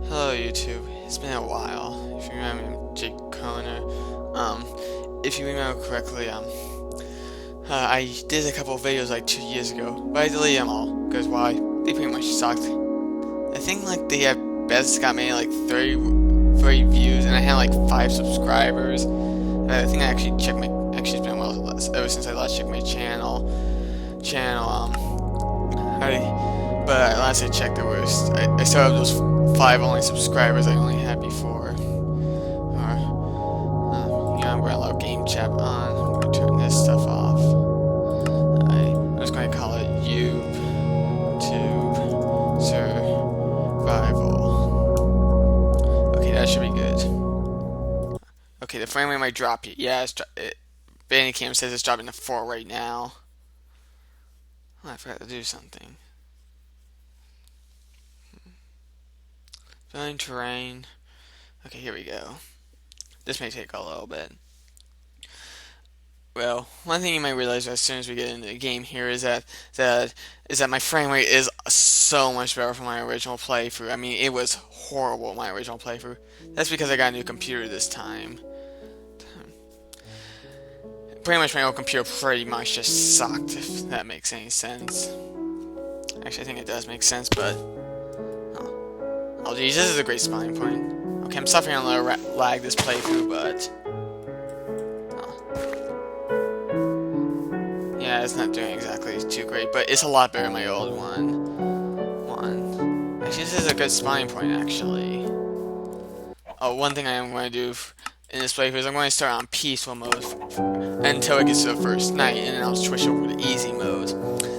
Hello YouTube. It's been a while. If you remember, I'm Jakeconer. If you remember correctly, I did a couple of videos like 2 years ago, but I deleted them all because why? They pretty much sucked. I think like they have best got maybe like 30 views, and I had like 5 subscribers. And I think I actually checked my actually it's been a while ever since I last checked my channel. But last I checked, I still have those 5 only subscribers I only had before. I'm going to allow game chat on. I'm going to turn this stuff off. I'm just going to call it YouTube Survival. Okay, that should be good. Okay, the frame rate might drop. Yeah, Bandicam says it's dropping to 4 right now. Oh, I forgot to do something. Filling terrain. Okay, here we go. This may take a little bit. Well, one thing you might realize as soon as we get into the game here is that my frame rate is so much better from my original playthrough. I mean, it was horrible my original playthrough. That's because I got a new computer this time. Pretty much my old computer pretty much just sucked, if that makes any sense. Actually, I think it does make sense, but oh geez, this is a great spawning point. Okay, I'm suffering a little lag this playthrough, but yeah, it's not doing exactly too great, but it's a lot better than my old one. Actually, this is a good spawning point, actually. Oh, one thing I am going to do in this playthrough is I'm going to start on peaceful mode until it gets to the first night, and then I'll switch over to easy mode.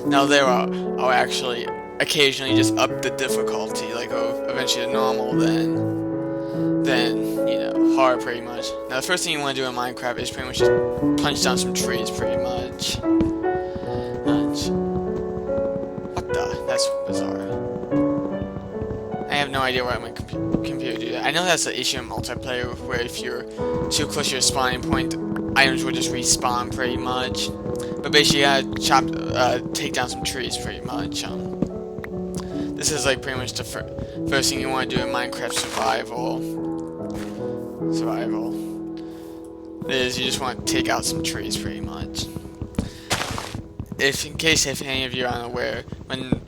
Now I'll actually occasionally just up the difficulty, like eventually to normal, then hard pretty much. Now the first thing you want to do in Minecraft is pretty much just punch down some trees, pretty much. What the? That's bizarre. I have no idea why my computer do that. I know that's the issue in multiplayer, where if you're too close to your spawning point, items will just respawn pretty much. But basically, you gotta take down some trees pretty much. This is like pretty much the first thing you want to do in Minecraft survival. Is you just want to take out some trees pretty much. If any of you are unaware, when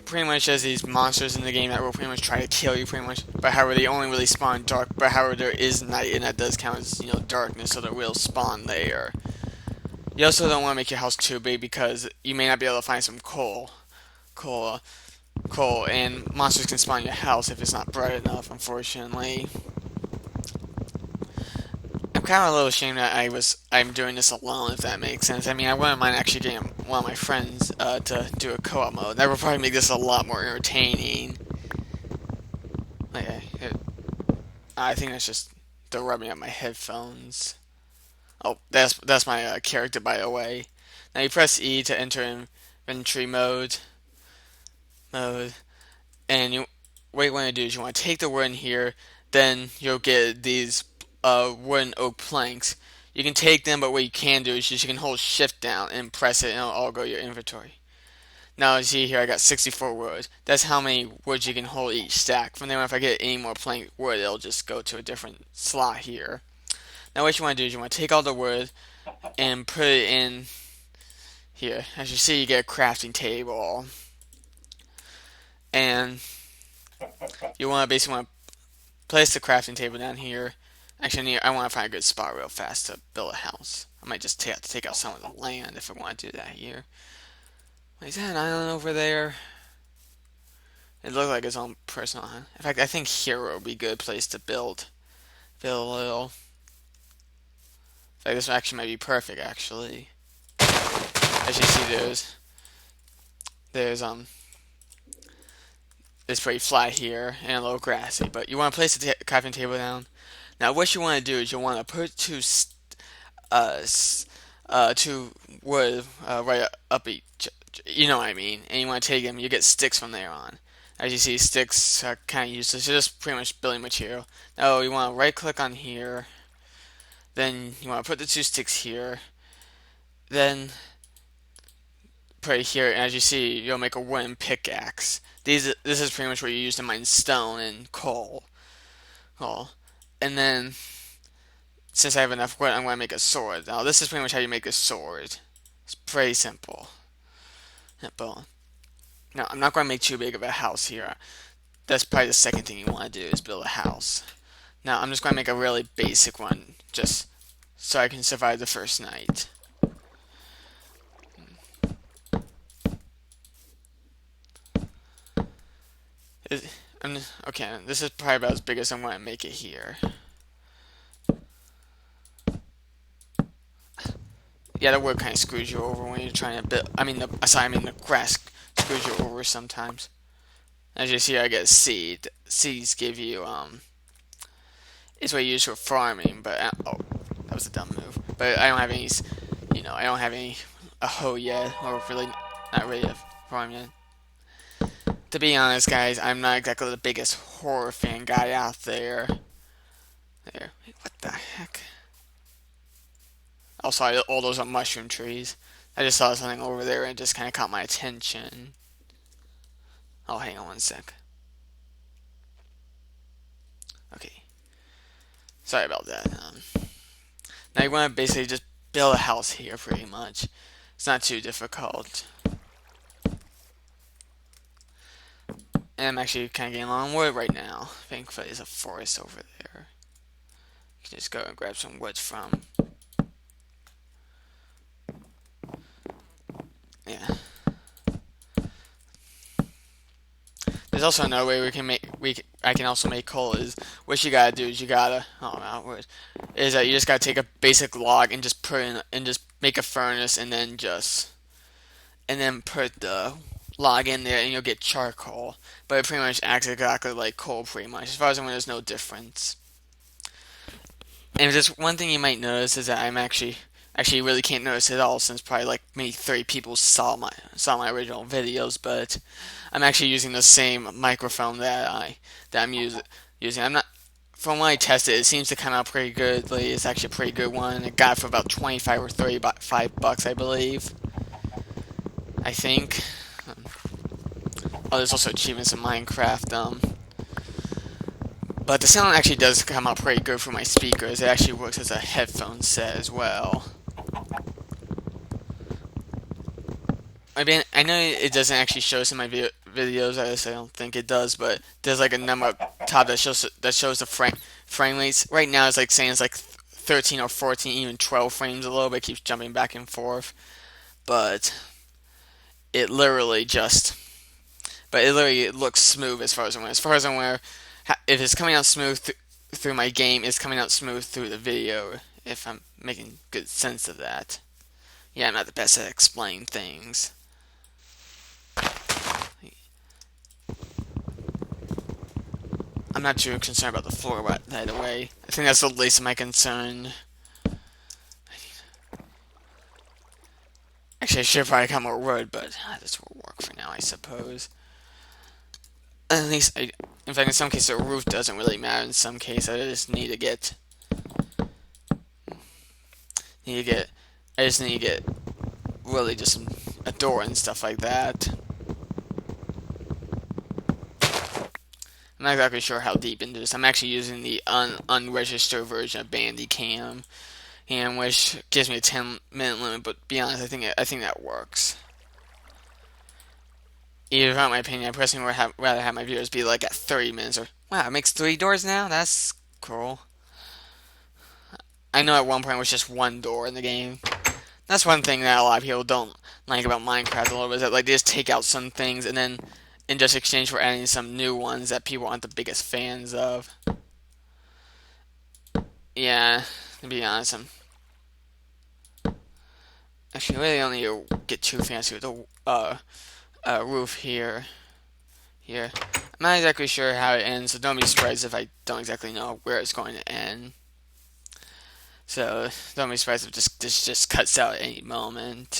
pretty much there's these monsters in the game that will pretty much try to kill you pretty much, but however they only really spawn dark, but however there is night, and that does count as darkness, so they will spawn there. You also don't want to make your house too big because you may not be able to find some coal, and monsters can spawn in your house if it's not bright enough, unfortunately. I'm kind of a little ashamed that I'm doing this alone, if that makes sense. I mean, I wouldn't mind actually getting one of my friends to do a co-op mode. That would probably make this a lot more entertaining. Okay, I think that's just the rubbing of my headphones. Oh, that's my character, by the way. Now you press E to enter inventory mode, and what you want to do is you want to take the wood in here, then you'll get these wooden oak planks. You can take them, but what you can do is you can hold shift down and press it, and it'll all go to your inventory. Now you see here I got 64 wood. That's how many wood you can hold each stack. From there on, if I get any more plank wood, it'll just go to a different slot here. Now what you want to do is you want to take all the wood and put it in here. As you see, you get a crafting table, and you want to basically want to place the crafting table down here. Actually, I want to find a good spot real fast to build a house. I might just have to take out some of the land if I want to do that here. Is that an island over there? It looked like its own personal island. In fact, I think here would be a good place to build a little. In fact, this actually might be perfect, actually. As you see, there's it's pretty flat here and a little grassy, but you want to place the crafting table down. Now, what you want to do is you want to put two wood right up each. You know what I mean? And you want to take them. You get sticks from there on. As you see, sticks are kind of useless. They're just pretty much building material. Now, you want to right click on here. Then you want to put the 2 sticks here. Then put it here, and as you see, you'll make a wooden pickaxe. This is pretty much what you use to mine stone and coal. And then since I have enough wood, I'm going to make a sword. Now this is pretty much how you make a sword. It's pretty simple. Simple. Now I'm not going to make too big of a house here. That's probably the second thing you want to do is build a house. Now I'm just going to make a really basic one, just so I can survive the first night. It, okay, this is probably about as big as I'm going to make it here. Yeah, the wood kind of screws you over when you're trying to build. The grass screws you over sometimes. As you see, I get seed. Seeds give you it's what you use for farming. But oh, that was a dumb move. But I don't have any, I don't have any a hoe yet, or really not really a farm yet. To be honest, guys, I'm not exactly the biggest horror fan guy out there. There, wait, what the heck? Oh, sorry, all those are mushroom trees. I just saw something over there and it just kind of caught my attention. Oh, hang on one sec. Okay, sorry about that. Now you want to basically just build a house here, pretty much. It's not too difficult. And I'm actually kind of getting along wood right now. Thankfully, there's a forest over there. You can just go and grab some wood from. Yeah. There's also another way I can also make coal. Is what you gotta do is you gotta is that you just gotta take a basic log and just put in and just make a furnace and then put the log in there and you'll get charcoal. But it pretty much acts exactly like coal, pretty much. As far as I know, there's no difference. And just one thing you might notice is that I'm actually you really can't notice it at all since probably like maybe 30 people saw my original videos, but I'm actually using the same microphone that I'm using. I'm not from when I tested it seems to come out pretty good. Like, it's actually a pretty good one. It got it for about 25 or 35 bucks, I believe. I think. Oh, there's also achievements in Minecraft. But the sound actually does come out pretty good for my speakers. It actually works as a headphone set as well. I know it doesn't actually show us in my videos. I don't think it does, but there's like a number up top that shows the frame rates. Right now, it's like saying it's like 13 or 14, even 12 frames a little bit. It keeps jumping back and forth, but it literally just, it looks smooth as far as I'm aware. As far as I'm aware, if it's coming out smooth through my game, it's coming out smooth through the video. If I'm making good sense of that. Yeah, I'm not the best at explaining things. I'm not too concerned about the floor right away. I think that's the least of my concern. Actually, I should probably come more wood, but this will work for now, I suppose. At least, in fact, in some cases, the roof doesn't really matter. In some cases, I just need to get, I just need to get really just a door and stuff like that. I'm not exactly sure how deep into this. I'm actually using the unregistered version of Bandicam, and which gives me a 10-minute limit. But to be honest, I think that works. Either in my opinion, I personally would rather have my viewers be like at 30 minutes. Or wow, it makes 3 doors now. That's cool. I know at one point it was just 1 door in the game. That's one thing that a lot of people don't like about Minecraft a little bit. Is that like they just take out some things and then in just exchange for adding some new ones that people aren't the biggest fans of. Yeah, to be honest, actually really don't need to get too fancy with the roof here. Here, I'm not exactly sure how it ends, so don't be surprised if I don't exactly know where it's going to end. So don't be surprised if this just cuts out at any moment.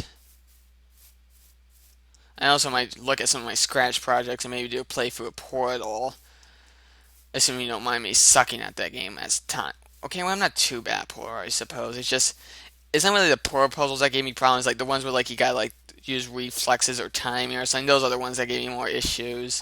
I also might look at some of my scratch projects and maybe do a playthrough of Portal. Assuming you don't mind me sucking at that game as time. Okay, well I'm not too bad at Portal, I suppose. It's not really the Portal puzzles that gave me problems. Like the ones where like use reflexes or timing or something. Those are the ones that give you more issues.